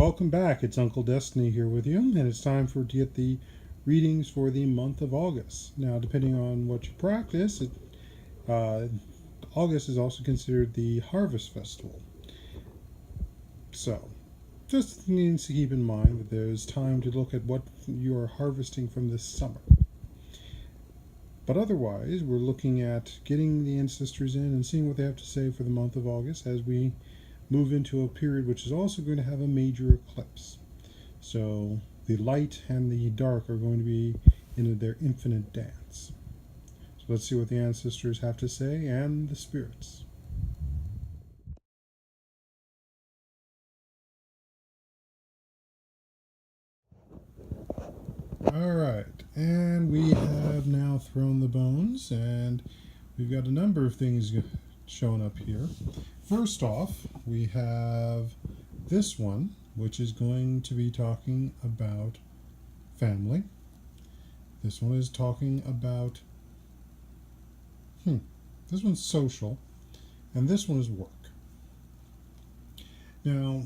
Welcome back. It's UnkleDestiny here with you, and it's time to get the readings for the month of August. Now, depending on what you practice, August is also considered the Harvest Festival. So, just needs to keep in mind that there's time to look at what you are harvesting from this summer. But otherwise, we're looking at getting the ancestors in and seeing what they have to say for the month of August as we move into a period which is also going to have a major eclipse. So the light and the dark are going to be in their infinite dance. So let's see what the ancestors have to say and the spirits. All right, and we have now thrown the bones, and we've got a number of things showing up here. First off, we have this one, which is going to be talking about family. This one is talking about, this one's social, and this one is work. Now,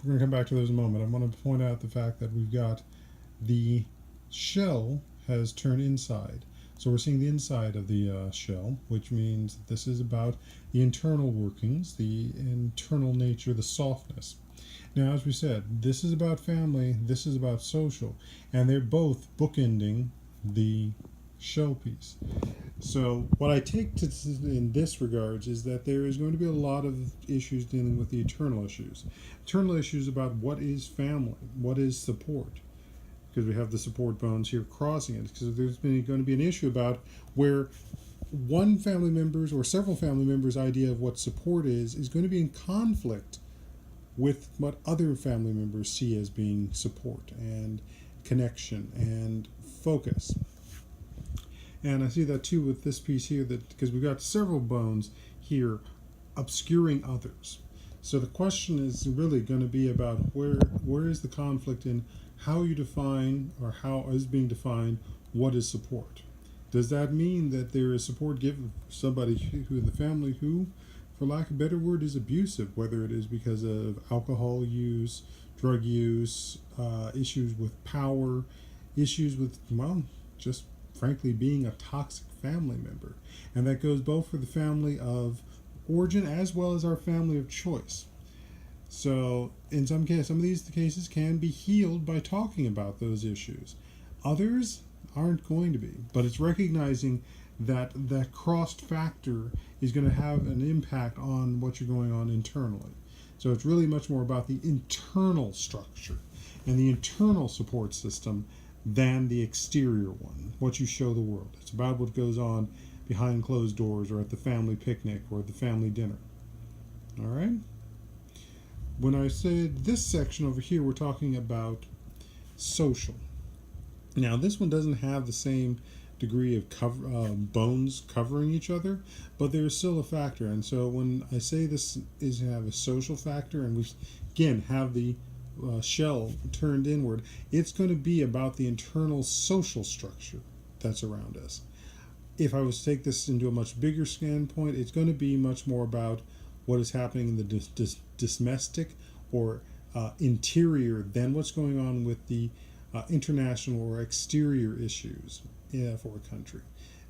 we're going to come back to those in a moment. I want to point out the fact that we've got the shell has turned inside. So we're seeing the inside of the shell, which means that this is about the internal workings, the internal nature, the softness. Now, as we said, this is about family, this is about social, and they're both bookending the shell piece. So what I take to in this regards is that there is going to be a lot of issues dealing with the eternal issues. Eternal issues about what is family, what is support, because we have the support bones here crossing it, because there's going to be an issue about where one family member's or several family members' idea of what support is going to be in conflict with what other family members see as being support and connection and focus. And I see that too with this piece here, that because we've got several bones here obscuring others. So the question is really going to be about where is the conflict in how you define, or how is being defined, what is support. Does that mean that there is support given somebody who in the family who, for lack of a better word, is abusive, whether it is because of alcohol use, drug use, issues with power, issues with, just frankly being a toxic family member. And that goes both for the family of origin as well as our family of choice. So in some cases, some of these cases can be healed by talking about those issues. Others aren't going to be, but it's recognizing that that crossed factor is going to have an impact on what you're going on internally. So it's really much more about the internal structure and the internal support system than the exterior one, what you show the world. It's about what goes on behind closed doors or at the family picnic or the family dinner. All right? When I said this section over here, we're talking about social. Now, this one doesn't have the same degree of bones covering each other, but there's still a factor. And so when I say this is have a social factor, and we again have the shell turned inward, it's going to be about the internal social structure that's around us. If I was to take this into a much bigger standpoint, it's going to be much more about what is happening in the domestic or interior than what's going on with the international or exterior issues for a country.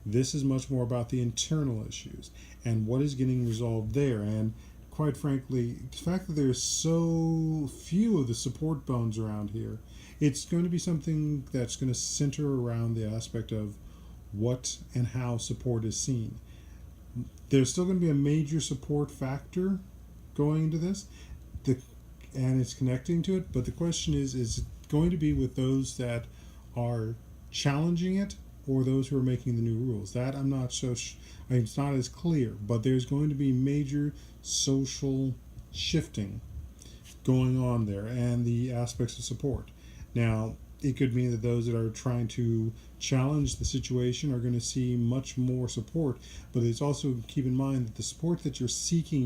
This is much more about the internal issues and what is getting resolved there. And quite frankly, the fact that there's so few of the support bones around here, it's going to be something that's going to center around the aspect of what and how support is seen. There's still going to be a major support factor going into this, and it's connecting to it, but the question is it going to be with those that are challenging it or those who are making the new rules? That I'm not so it's not as clear, but there's going to be major social shifting going on there and the aspects of support. Now, it could mean that those that are trying to challenge the situation are going to see much more support, but it's also keep in mind that the support that you're seeking,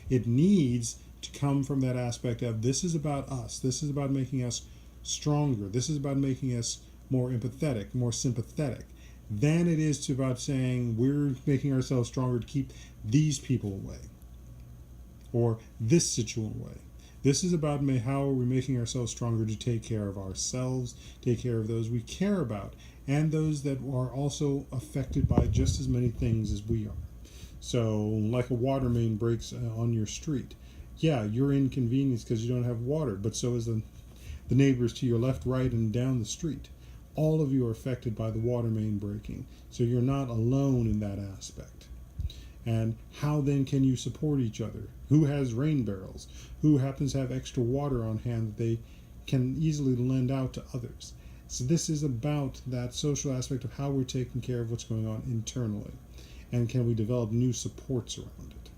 it needs to come from that aspect of this is about us, this is about making us stronger, this is about making us more empathetic, more sympathetic, than it is about saying we're making ourselves stronger to keep these people away or this situation away. This is about how are we making ourselves stronger to take care of ourselves, take care of those we care about, and those that are also affected by just as many things as we are. So, like a water main breaks on your street. Yeah, you're inconvenienced because you don't have water, but so is the neighbors to your left, right, and down the street. All of you are affected by the water main breaking, so you're not alone in that aspect. And how then can you support each other? Who has rain barrels? Who happens to have extra water on hand that they can easily lend out to others? So this is about that social aspect of how we're taking care of what's going on internally. And can we develop new supports around it?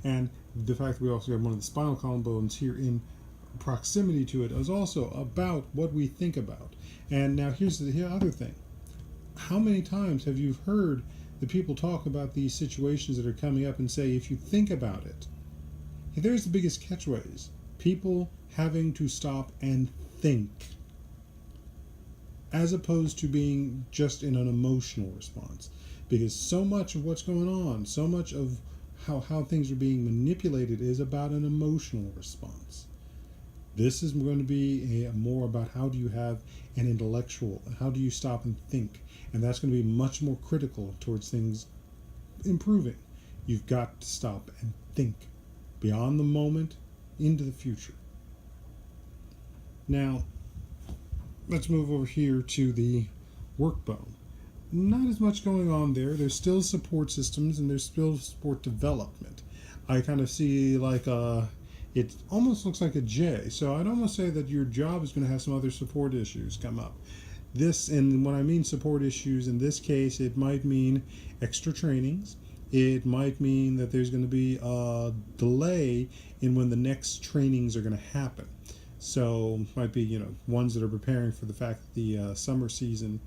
And the fact that we also have one of the spinal column bones here in proximity to it is also about what we think about. And now here's the other thing. How many times have you heard the people talk about these situations that are coming up and say, if you think about it, there's the biggest catchphrase. People having to stop and think, as opposed to being just in an emotional response. Because so much of what's going on, so much of how things are being manipulated is about an emotional response. This is going to be more about how do you have an intellectual, how do you stop and think, and that's going to be much more critical towards things improving. You've got to stop and think beyond the moment into the future. Now, let's move over here to the work bone. Not as much going on there. There's still support systems and there's still support development. I kind of see like it almost looks like a J. So I'd almost say that your job is going to have some other support issues come up. This, and when I mean support issues, in this case, it might mean extra trainings. It might mean that there's going to be a delay in when the next trainings are going to happen. So it might be, ones that are preparing for the fact that the summer season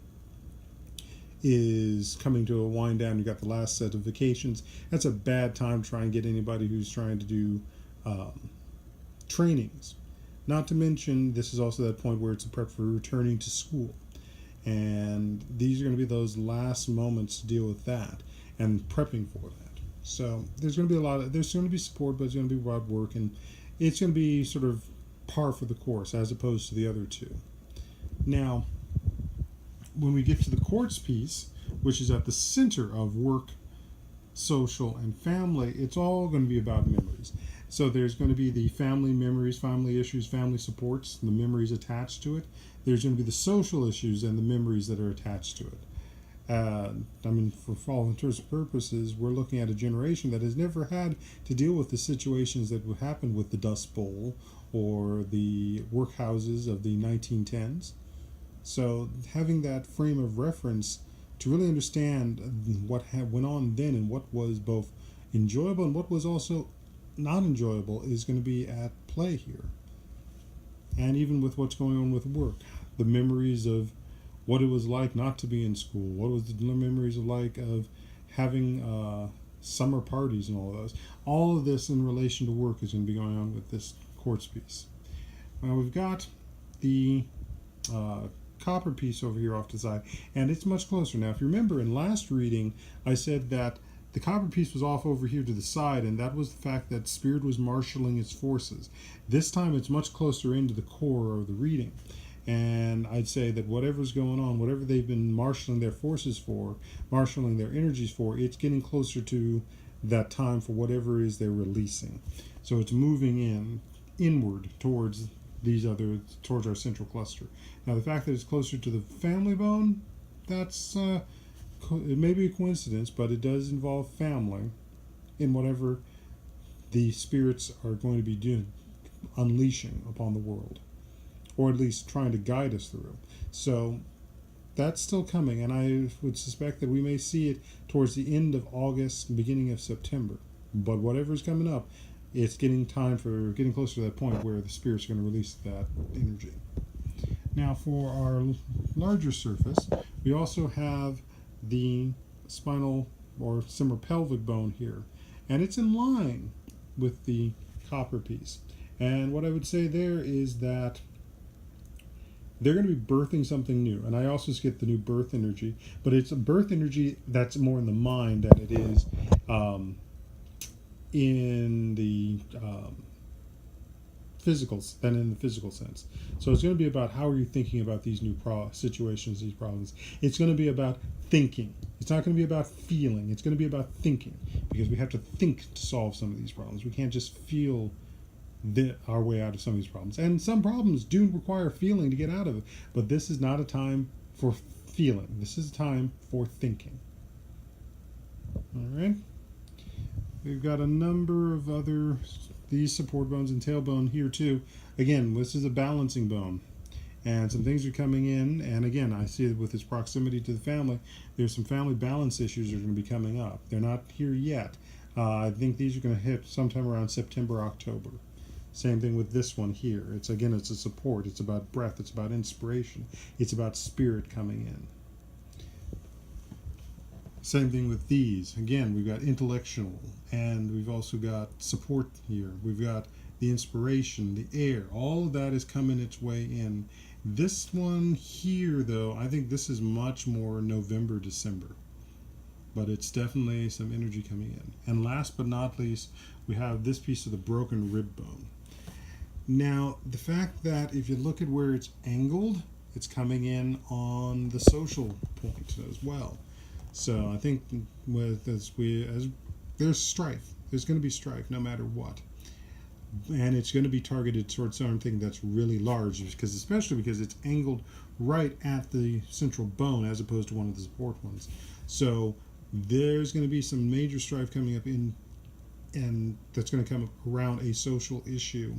is coming to a wind down. You got the last set of vacations. That's a bad time to try and get anybody who's trying to do trainings. Not to mention, this is also that point where it's a prep for returning to school. And these are going to be those last moments to deal with that and prepping for that. So there's going to be there's going to be support, but it's going to be about work, and it's going to be sort of par for the course as opposed to the other two. Now, when we get to the quartz piece, which is at the center of work, social, and family, it's all going to be about memories. So there's going to be the family memories, family issues, family supports, the memories attached to it. There's going to be the social issues and the memories that are attached to it. For all intents and purposes, we're looking at a generation that has never had to deal with the situations that would happen with the Dust Bowl or the workhouses of the 1910s. So having that frame of reference to really understand what went on then and what was both enjoyable and what was also not enjoyable is going to be at play here. And even with what's going on with work, the memories of what it was like not to be in school, what was the memories like of having summer parties and all of this in relation to work is going to be going on with this quartz piece. Now we've got the copper piece over here off to the side, and it's much closer. Now if you remember in last reading I said that the copper piece was off over here to the side, and that was the fact that Spirit was marshaling its forces. This time it's much closer into the core of the reading, and I'd say that whatever's going on, whatever they've been marshaling their forces for, marshaling their energies for, it's getting closer to that time for whatever it is they're releasing. So it's moving inward towards towards our central cluster. Now the fact that it's closer to the family bone, that's it may be a coincidence, but it does involve family in whatever the spirits are going to be doing, unleashing upon the world, or at least trying to guide us through. So that's still coming, and I would suspect that we may see it towards the end of August, beginning of September. But whatever's coming up, it's getting closer to that point where the spirits are going to release that energy. Now for our larger surface, we also have the spinal or semipelvic bone here, and it's in line with the copper piece. And what I would say there is that they're going to be birthing something new, and I also get the new birth energy, but it's a birth energy that's more in the mind than it is in the physical than in the physical sense. So it's going to be about how are you thinking about these new situations, these problems. It's going to be about thinking. It's not going to be about feeling. It's going to be about thinking, because we have to think to solve some of these problems. We can't just feel our way out of some of these problems. And some problems do require feeling to get out of it. But this is not a time for feeling. This is a time for thinking. All right. We've got a number of other these support bones and tailbone here too. Again, this is a balancing bone, and some things are coming in. And again, I see it with its proximity to the family. There's some family balance issues that are going to be coming up. They're not here yet. I think these are going to hit sometime around September, October. Same thing with this one here. It's a support. It's about breath. It's about inspiration. It's about spirit coming in. Same thing with these. Again, we've got intellectual, and we've also got support here. We've got the inspiration, the air. All of that is coming its way in. This one here, though, I think this is much more November, December. But it's definitely some energy coming in. And last but not least, we have this piece of the broken rib bone. Now, the fact that if you look at where it's angled, it's coming in on the social point as well. So I think with as there's strife. There's going to be strife no matter what, and it's going to be targeted towards something that's really large, especially because it's angled right at the central bone as opposed to one of the support ones. So there's going to be some major strife coming up in, and that's going to come around a social issue.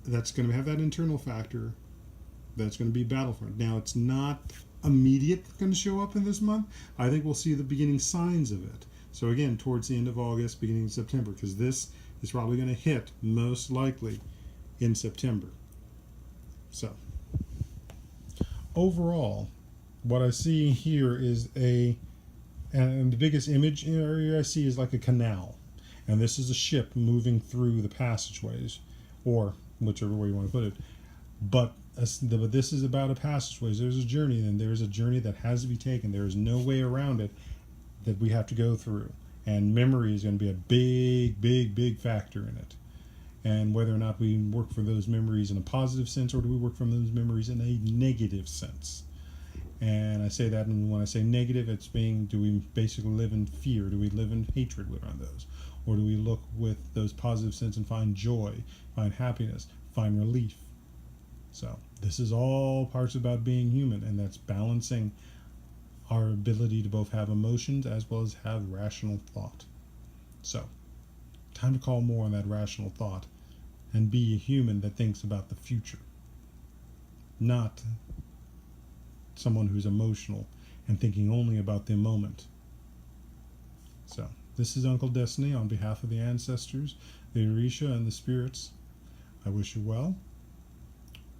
That's going to have that internal factor. That's going to be battlefront. Now it's not immediate going to show up in this month. I think we'll see the beginning signs of it. So again, towards the end of August, beginning of September, because this is probably going to hit most likely in September. So overall, what I see here is and the biggest image area I see is like a canal, and this is a ship moving through the passageways, or whichever way you want to put it. But this is about a passageway. There's a journey, and there's a journey that has to be taken. There is no way around it that we have to go through. And memory is going to be a big factor in it. And whether or not we work for those memories in a positive sense, or do we work from those memories in a negative sense. And I say that, and when I say negative, it's do we basically live in fear? Do we live in hatred around those? Or do we look with those positive sense and find joy, find happiness, find relief? So this is all parts about being human, and that's balancing our ability to both have emotions as well as have rational thought. So time to call more on that rational thought and be a human that thinks about the future, not someone who's emotional and thinking only about the moment. So this is Uncle Destiny on behalf of the ancestors, the Orisha, and the spirits. I wish you well.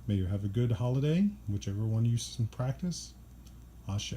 May you have a good holiday, whichever one you practice. Ashe.